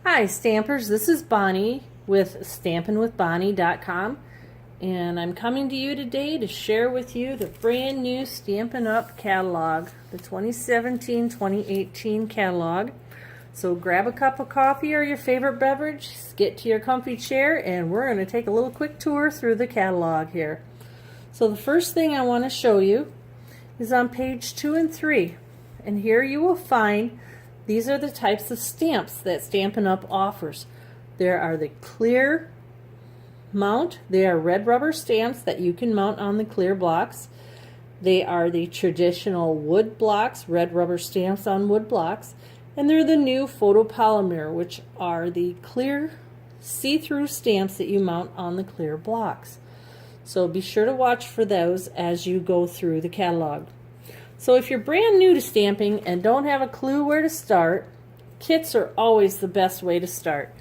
Hi Stampers, this is Bonnie with stampinwithbonnie.com, and I'm coming to you today to share with you the brand new Stampin' Up! Catalog, the 2017-2018 catalog. So grab a cup of coffee or your favorite beverage, get to your comfy chair, and we're going to take a little quick tour through the catalog here. So the first thing I want to show you is on page 2 and 3, and here you will find these are the types of stamps that Stampin' Up! Offers. There are the clear mount. They are red rubber stamps that you can mount on the clear blocks. They are the traditional wood blocks, red rubber stamps on wood blocks. And they're the new photopolymer, which are the clear see-through stamps that you mount on the clear blocks. So be sure to watch for those as you go through the catalog. So if you're brand new to stamping and don't have a clue where to start, kits are always the best way to start.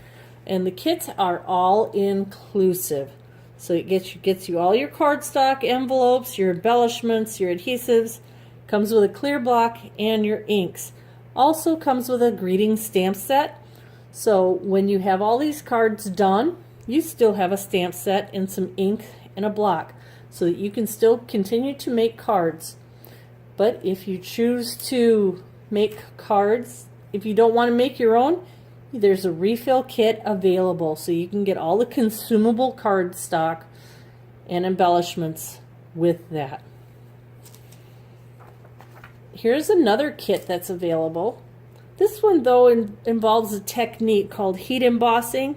And the kits are all inclusive. So it gets you all your cardstock, envelopes, your embellishments, your adhesives, comes with a clear block, and your inks. Also comes with a greeting stamp set. So when you have all these cards done, you still have a stamp set and some ink and a block so that you can still continue to make cards. But if you choose to make cards, if you don't want to make your own, there's a refill kit available, so you can get all the consumable cardstock and embellishments with that. Here's another kit that's available. This one, though, involves a technique called heat embossing.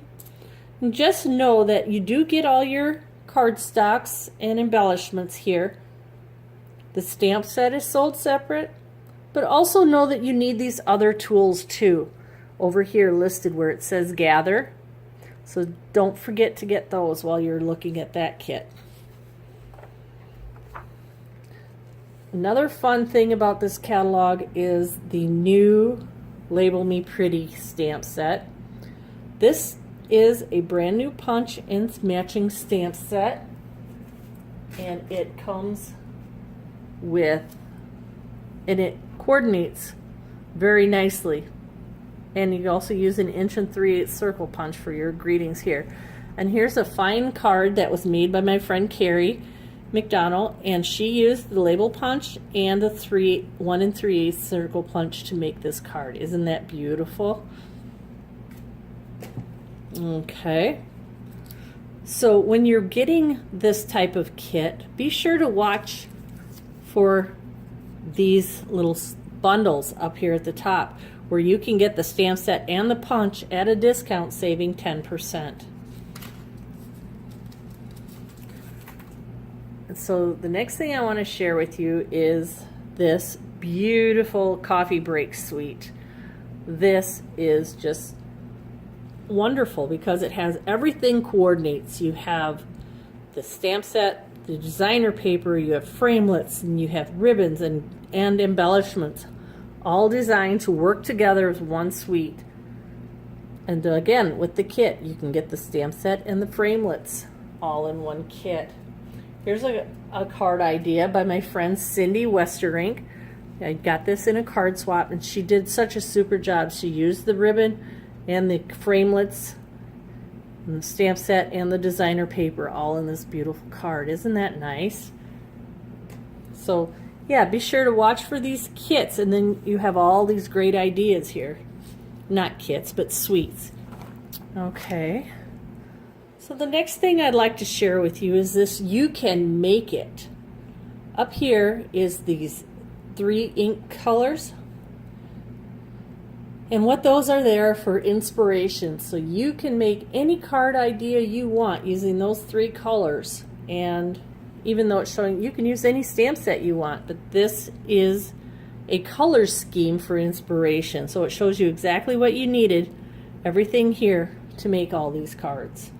And just know that you do get all your cardstocks and embellishments here. The stamp set is sold separate, but also know that you need these other tools too. Over here listed where it says gather. So don't forget to get those while you're looking at that kit. Another fun thing about this catalog is the new Label Me Pretty stamp set. This is a brand new punch and matching stamp set, and it comes and it coordinates very nicely, and you can also use an 1 3/8" circle punch for your greetings here. And here's a fine card that was made by my friend Carrie McDonald, and she used the label punch and the 1 3/8" circle punch to make this card. Isn't that beautiful? Okay, so when you're getting this type of kit, be sure to watch for these little bundles up here at the top where you can get the stamp set and the punch at a discount, saving 10%. And so the next thing I want to share with you is this beautiful coffee break suite. This is just wonderful because it has everything coordinates. You have the stamp set, the designer paper, you have framelits, and you have ribbons and embellishments, all designed to work together as one suite. And again, with the kit, you can get the stamp set and the framelits all in one kit. Here's a card idea by my friend Cindy Westerink. I got this in a card swap, and she did such a super job. She used the ribbon and the framelits and the stamp set and the designer paper all in this beautiful card. Isn't that nice? So yeah, be sure to watch for these kits, and then you have all these great ideas here. Not kits, but suites. Okay, so the next thing I'd like to share with you is this You Can Make It. Up here is these 3 ink colors, and what those are there for inspiration. So you can make any card idea you want using those 3 colors. And even though it's showing, you can use any stamp set you want, but this is a color scheme for inspiration. So it shows you exactly what you needed, everything here to make all these cards.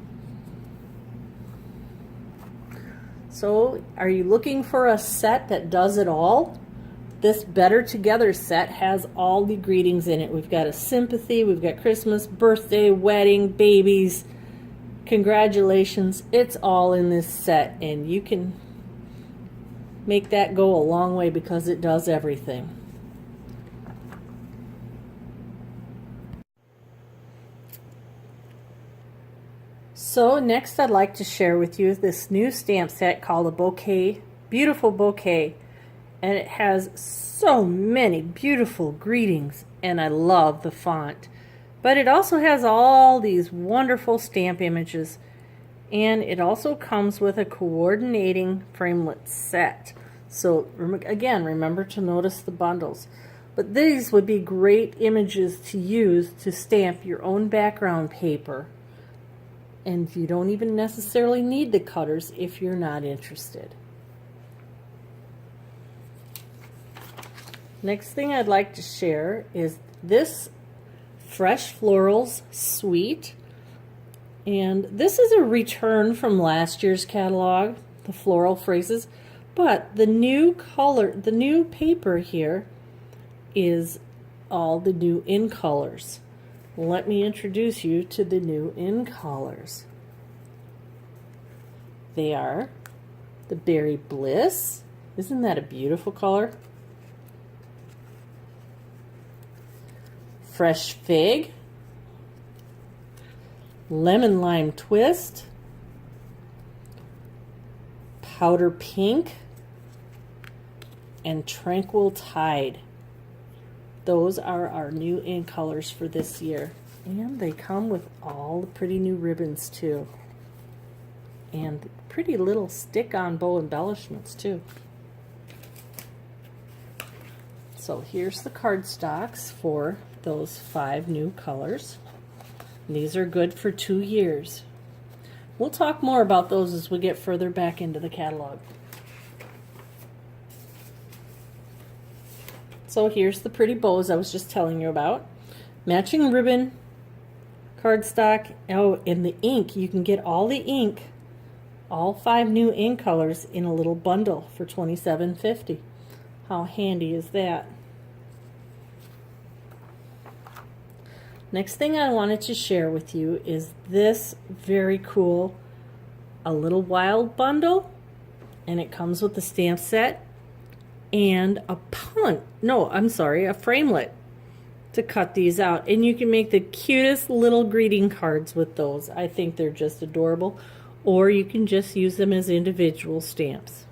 So are you looking for a set that does it all? This Better Together set has all the greetings in it. We've got a sympathy, we've got Christmas, birthday, wedding, babies, congratulations. It's all in this set, and you can make that go a long way because it does everything. So next I'd like to share with you this new stamp set called a Bouquet, beautiful Bouquet. And it has so many beautiful greetings, and I love the font. But it also has all these wonderful stamp images, and it also comes with a coordinating framelit set. So again, remember to notice the bundles. But these would be great images to use to stamp your own background paper. And you don't even necessarily need the cutters if you're not interested. Next thing I'd like to share is this Fresh Florals Suite. And this is a return from last year's catalog, the Floral Phrases. But the new color, the new paper here is all the new in colors. Let me introduce you to the new in colors. They are the Berry Bliss. Isn't that a beautiful color? Fresh Fig, Lemon Lime Twist, Powder Pink, and Tranquil Tide. Those are our new in colors for this year. And they come with all the pretty new ribbons too. And pretty little stick-on bow embellishments too. So here's the cardstocks for those 5 new colors. These are good for 2 years. We'll talk more about those as we get further back into the catalog. So here's the pretty bows I was just telling you about. Matching ribbon, cardstock. Oh, and the ink. You can get all the ink, all 5 new ink colors in a little bundle for $27.50. How handy is that? Next thing I wanted to share with you is this very cool A Little Wild bundle, and it comes with the stamp set and a framelit to cut these out, and you can make the cutest little greeting cards with those. I think they're just adorable, or you can just use them as individual stamps.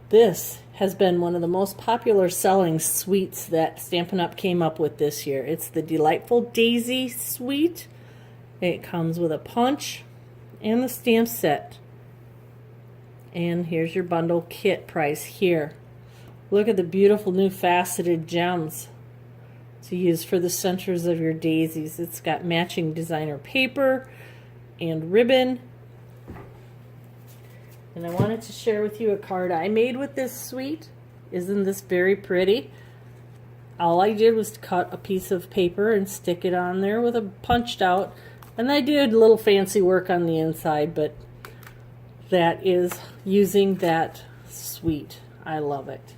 This has been one of the most popular selling suites that Stampin' Up! Came up with this year. It's the Delightful Daisy Suite. It comes with a punch and the stamp set. And here's your bundle kit price here. Look at the beautiful new faceted gems to use for the centers of your daisies. It's got matching designer paper and ribbon. And I wanted to share with you a card I made with this suite. Isn't this very pretty? All I did was cut a piece of paper and stick it on there with a punched out. And I did a little fancy work on the inside, but that is using that suite. I love it.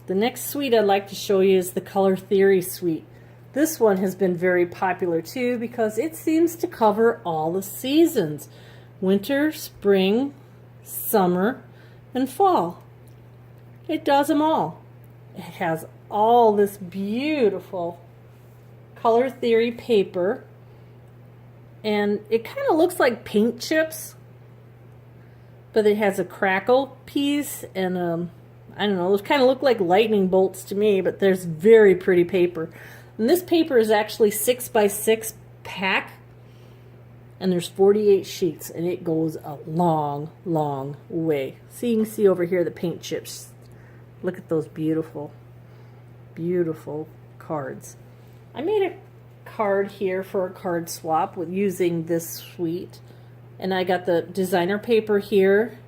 The next suite I'd like to show you is the Color Theory suite. This one has been very popular too because it seems to cover all the seasons. Winter, spring, summer, and fall. It does them all. It has all this beautiful Color Theory paper, and it kind of looks like paint chips, but it has a crackle piece and I don't know, those kind of look like lightning bolts to me, but there's very pretty paper. And this paper is actually 6x6 pack, and there's 48 sheets, and it goes a long, long way. So you can see over here the paint chips. Look at those beautiful, beautiful cards. I made a card here for a card swap with using this suite, and I got the designer paper here,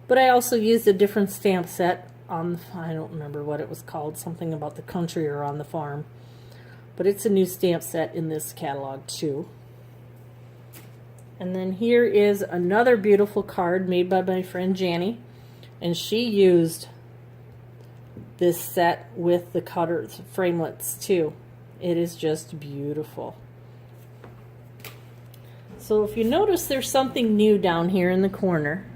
but I also used a different stamp set on, I don't remember what it was called, something about the country or on the farm. But it's a new stamp set in this catalog too. And then here is another beautiful card made by my friend Janny, and she used this set with the cutters, framelits too. It is just beautiful. So if you notice, there's something new down here in the corner,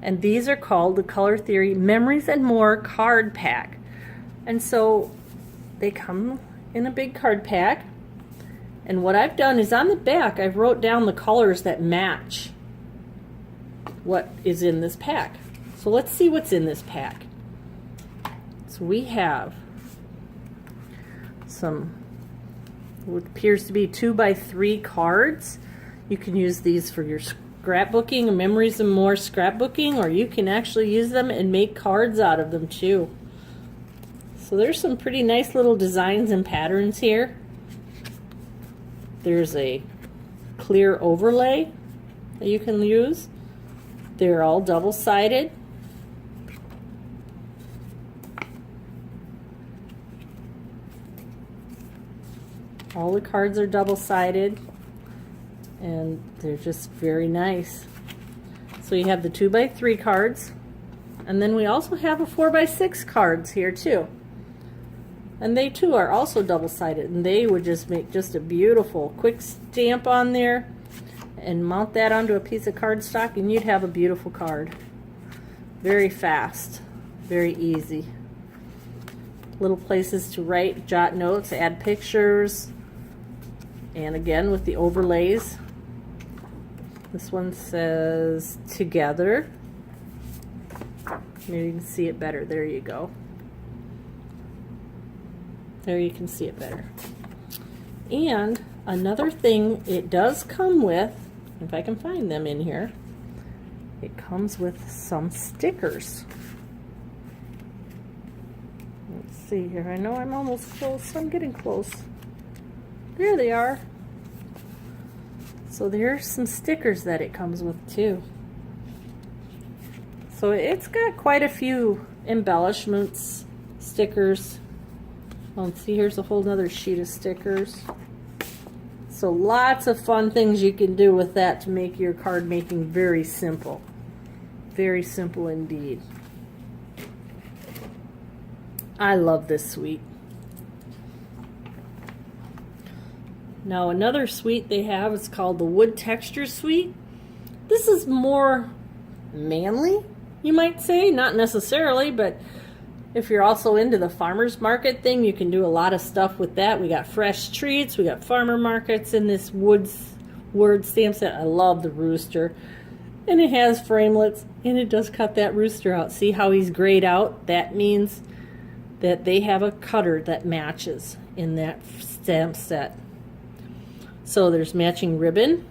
and these are called the Color Theory Memories and More card pack. And so they come in a big card pack. And what I've done is on the back, I've wrote down the colors that match what is in this pack. So let's see what's in this pack. So we have some, what appears to be 2x3 cards. You can use these for your scrapbooking, Memories and More scrapbooking, or you can actually use them and make cards out of them too. So there's some pretty nice little designs and patterns here. There's a clear overlay that you can use. They're all double-sided. All the cards are double-sided, and they're just very nice. So you have the 2x3 cards, and then we also have a 4x6 cards here too. And they too are also double-sided, and they would just make just a beautiful quick stamp on there and mount that onto a piece of cardstock, and you'd have a beautiful card. Very fast, very easy. Little places to write, jot notes, add pictures, and again with the overlays. This one says together. Maybe you can see it better. There you go. There you can see it better. And another thing it does come with, if I can find them in here, it comes with some stickers. Let's see here. I know I'm almost close. I'm getting close. There they are. So there's some stickers that it comes with too. So it's got quite a few embellishments, stickers. See, here's a whole other sheet of stickers. So lots of fun things you can do with that to make your card making very simple. Very simple indeed. I love this suite. Now another suite they have is called the Wood Texture Suite. This is more manly, you might say. Not necessarily, but if you're also into the farmer's market thing, you can do a lot of stuff with that. We got fresh treats, we got farmer markets in this word stamp set. I love the rooster. And it has framelits, and it does cut that rooster out. See how he's grayed out? That means that they have a cutter that matches in that stamp set. So there's matching ribbon,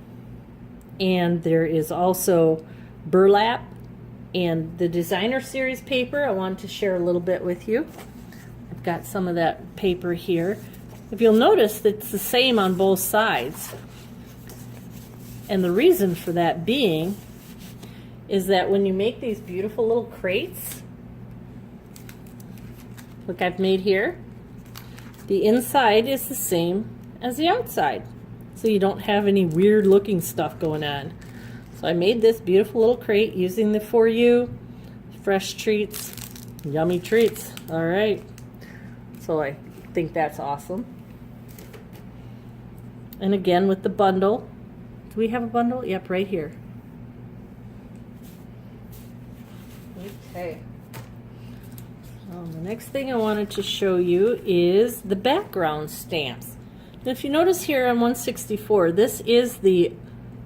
and there is also burlap. And the designer series paper, I wanted to share a little bit with you. I've got some of that paper here. If you'll notice, it's the same on both sides. And the reason for that being is that when you make these beautiful little crates, look, I've made here, the inside is the same as the outside. So you don't have any weird looking stuff going on. So I made this beautiful little crate using the For You, fresh treats, yummy treats. All right. So I think that's awesome. And again with the bundle. Do we have a bundle? Yep, right here. Okay. So the next thing I wanted to show you is the background stamps. And if you notice here on 164, this is the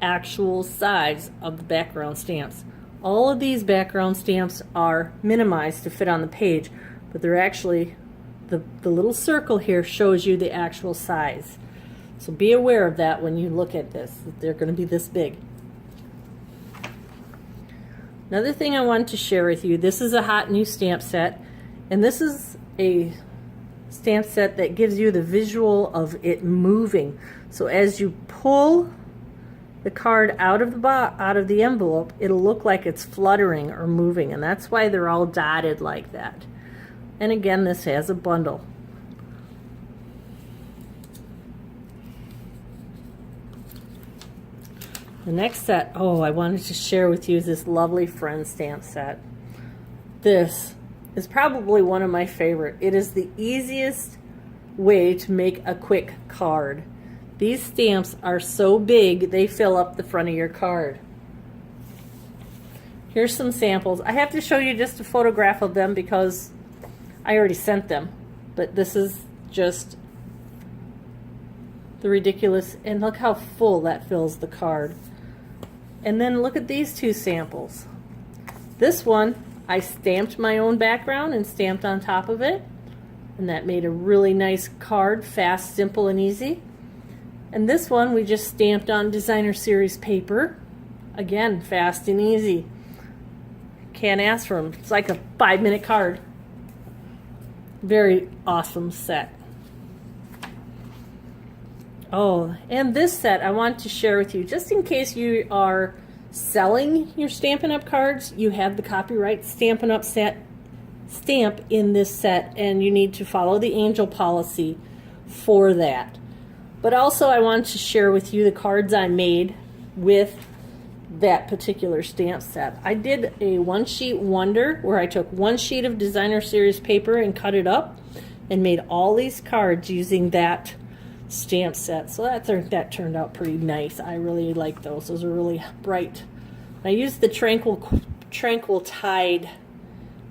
actual size of the background stamps. All of these background stamps are minimized to fit on the page, but they're actually, the little circle here shows you the actual size. So be aware of that when you look at this, that they're going to be this big. Another thing I wanted to share with you, this is a hot new stamp set, and this is a stamp set that gives you the visual of it moving. So as you pull the card out of the envelope, it'll look like it's fluttering or moving, and that's why they're all dotted like that. And again, this has a bundle. The next set, I wanted to share with you is this lovely Friend stamp set. This is probably one of my favorite. It is the easiest way to make a quick card. These stamps are so big, they fill up the front of your card. Here's some samples. I have to show you just a photograph of them because I already sent them. but this is just the ridiculous, and look how full that fills the card. And then look at these two samples. This one, I stamped my own background and stamped on top of it, and that made a really nice card, fast, simple, and easy. And this one we just stamped on designer series paper. Again, fast and easy. Can't ask for them. It's like a 5-minute card. Very awesome set. Oh, and this set I want to share with you, just in case you are selling your Stampin' Up! Cards, you have the copyright Stampin' Up! Stamp in this set, and you need to follow the angel policy for that. But also I want to share with you the cards I made with that particular stamp set. I did a one-sheet wonder where I took one sheet of designer series paper and cut it up and made all these cards using that stamp set. So that turned out pretty nice. I really like those. Those are really bright. I used the tranquil tide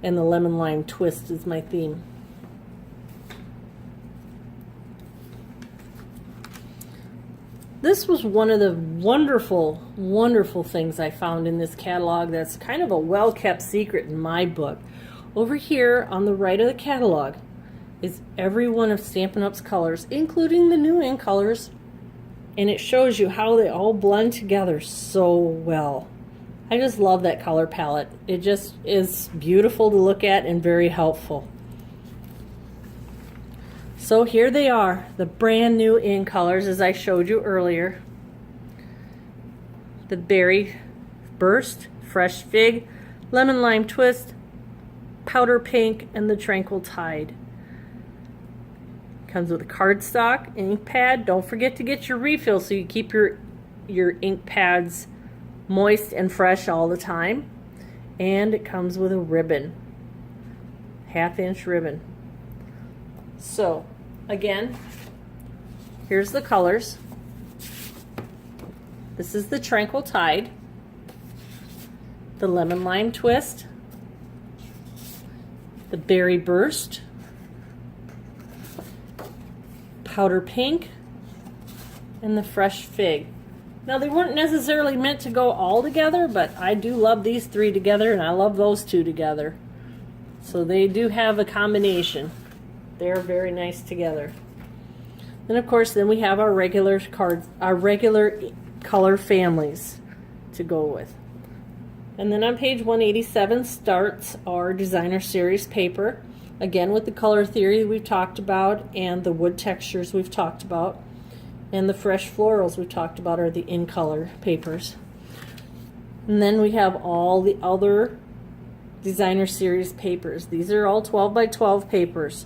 and the lemon lime twist as my theme. This was one of the wonderful, wonderful things I found in this catalog that's kind of a well-kept secret in my book. Over here on the right of the catalog is every one of Stampin' Up's colors, including the new in colors, and it shows you how they all blend together so well. I just love that color palette. It just is beautiful to look at and very helpful. So here they are, the brand new in colors as I showed you earlier. The Berry Burst, Fresh Fig, Lemon Lime Twist, Powder Pink, and the Tranquil Tide. Comes with a cardstock, ink pad. Don't forget to get your refill so you keep your ink pads moist and fresh all the time. And it comes with a ribbon, 1/2-inch ribbon. So again, here's the colors. This is the Tranquil Tide, the Lemon Lime Twist, the Berry Burst, Powder Pink, and the Fresh Fig. Now they weren't necessarily meant to go all together, but I do love these three together and I love those two together. So they do have a combination. They're very nice together. And of course then we have our regular color families to go with. And then on page 187 starts our designer series paper. Again with the color theory we've talked about and the wood textures we've talked about. And the fresh florals we've talked about are the in color papers. And then we have all the other designer series papers. These are all 12 by 12 papers.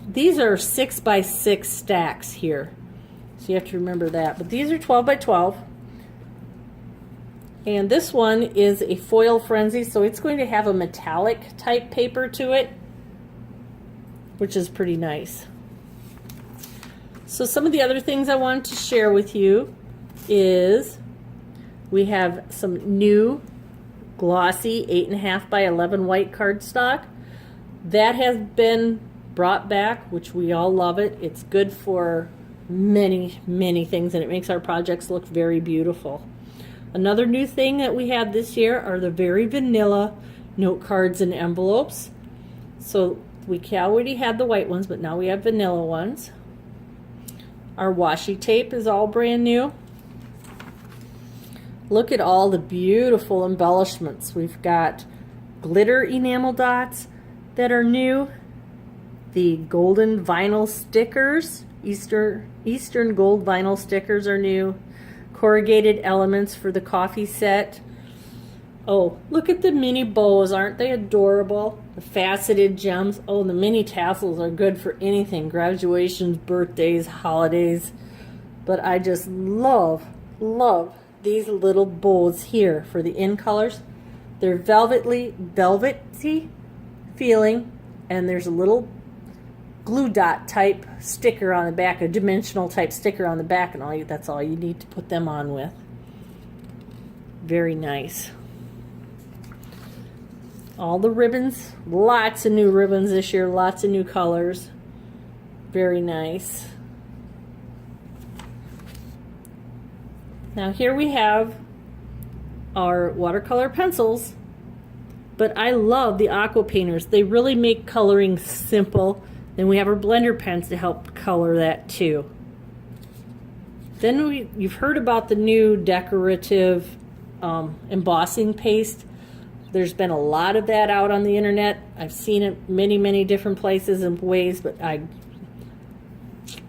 These are 6 by 6 stacks here. So you have to remember that. But these are 12 by 12. And this one is a foil frenzy, so it's going to have a metallic type paper to it, which is pretty nice. So some of the other things I wanted to share with you is we have some new glossy 8.5 by 11 white cardstock. That has been brought back, which we all love it. It's good for many, many things, and it makes our projects look very beautiful. Another new thing that we have this year are the very vanilla note cards and envelopes. So we already had the white ones, but now we have vanilla ones. Our washi tape is all brand new. Look at all the beautiful embellishments. We've got glitter enamel dots that are new. The golden vinyl stickers, Eastern gold vinyl stickers are new. Corrugated elements for the coffee set. Oh, look at the mini bows. Aren't they adorable? The faceted gems. Oh, the mini tassels are good for anything. Graduations, birthdays, holidays. But I just love these little bows here for the in colors. They're velvety feeling, and there's a little glue dot type sticker on the back, a dimensional type sticker on the back, and that's all you need to put them on with. Very nice. All the ribbons, lots of new ribbons this year, lots of new colors. Very nice. Now here we have our watercolor pencils, but I love the aqua painters. They really make coloring simple. Then we have our blender pens to help color that too. Then you've heard about the new decorative embossing paste. There's been a lot of that out on the internet. I've seen it many different places and ways, but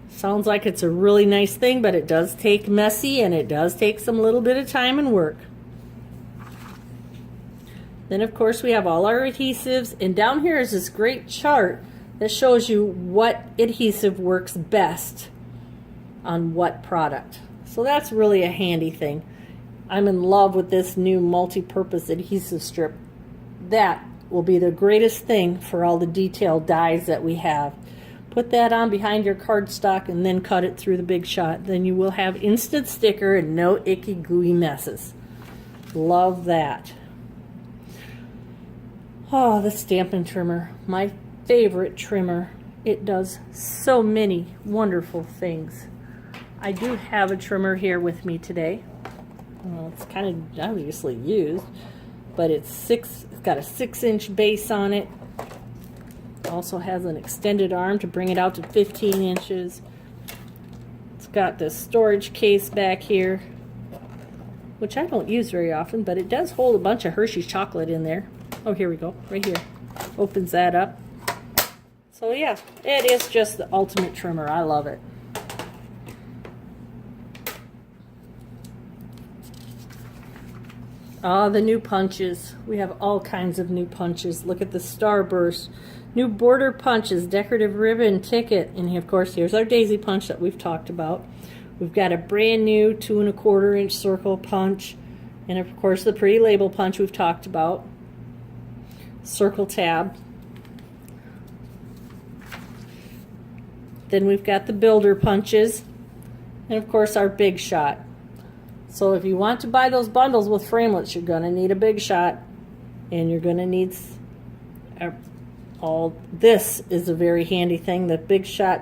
sounds like it's a really nice thing, but it does take messy and it does take some little bit of time and work. Then of course we have all our adhesives, and down here is this great chart that shows you what adhesive works best on what product. So that's really a handy thing. I'm in love with this new multi-purpose adhesive strip. That will be the greatest thing for all the detailed dies that we have. Put that on behind your cardstock and then cut it through the Big Shot. Then you will have instant sticker and no icky gooey messes. Love that. Oh, the Stampin' trimmer, my favorite trimmer. It does so many wonderful things. I do have a trimmer here with me today. It's kind of obviously used, but it's got a 6-inch base on it. Also has an extended arm to bring it out to 15 inches. It's got this storage case back here, which I don't use very often, but it does hold a bunch of Hershey's chocolate in there. Oh, here we go, right here. Opens that up. So yeah, it is just the ultimate trimmer. I love it. Ah, the new punches. We have all kinds of new punches. Look at the Starburst. New border punches, decorative ribbon, ticket, and of course here's our daisy punch that we've talked about. We've got a brand new 2 1/4 inch circle punch, and of course the pretty label punch we've talked about. Circle tab. Then we've got the builder punches, and of course our Big Shot. So if you want to buy those bundles with framelits, you're going to need a Big Shot, and you're going to need all this is a very handy thing, the Big Shot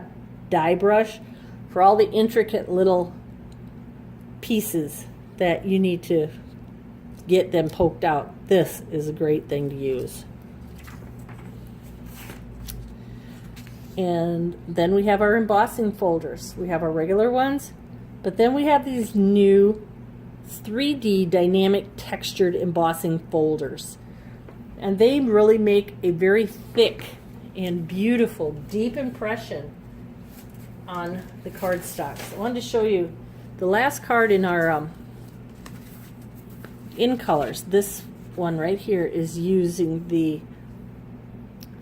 die brush for all the intricate little pieces that you need to get them poked out. This is a great thing to use. And then we have our embossing folders. We have our regular ones, but then we have these new 3D dynamic textured embossing folders, and they really make a very thick and beautiful deep impression on the cardstocks. I wanted to show you the last card in our in colors. This one right here is using the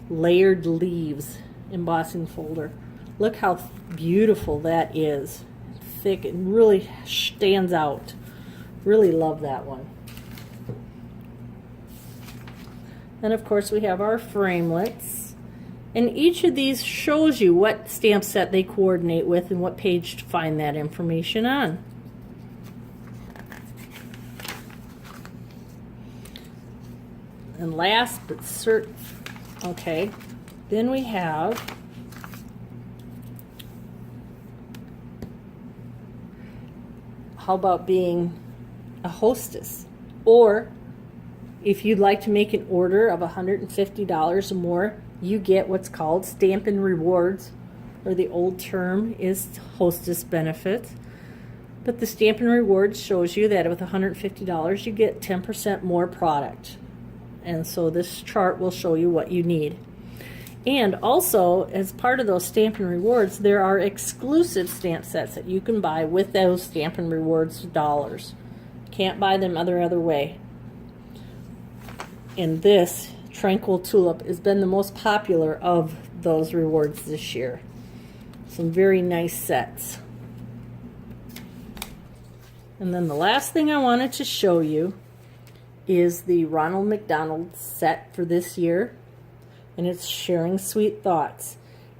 layered leaves embossing folder. Look how beautiful that is. Thick and really stands out. Really love that one. And of course we have our framelits, and each of these shows you what stamp set they coordinate with and what page to find that information on. And last but certain, okay, then we have how about being a hostess, or if you'd like to make an order of $150 or more, you get what's called Stampin' Rewards, or the old term is hostess benefits. But the Stampin' Rewards shows you that with $150 you get 10% more product, and so this chart will show you what you need. And also, as part of those Stampin' Rewards, there are exclusive stamp sets that you can buy with those Stampin' Rewards dollars. Can't buy them other way. And this Tranquil Tulip has been the most popular of those rewards this year. Some very nice sets. And then the last thing I wanted to show you is the Ronald McDonald set for this year, and it's Sharing Sweet Thoughts.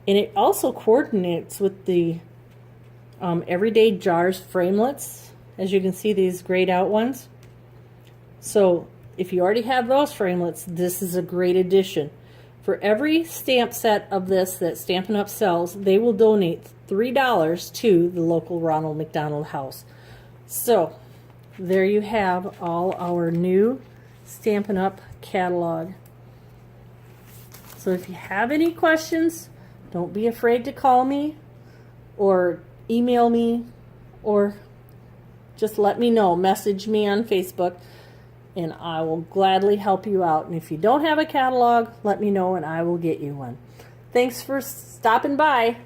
And it also coordinates with the Everyday Jars framelits. As you can see, these grayed out ones. So if you already have those framelits, this is a great addition. For every stamp set of this that Stampin' Up! Sells, they will donate $3 to the local Ronald McDonald house. So, there you have all our new Stampin' Up! Catalog. So if you have any questions, don't be afraid to call me or email me or just let me know. Message me on Facebook and I will gladly help you out. And if you don't have a catalog, let me know and I will get you one. Thanks for stopping by.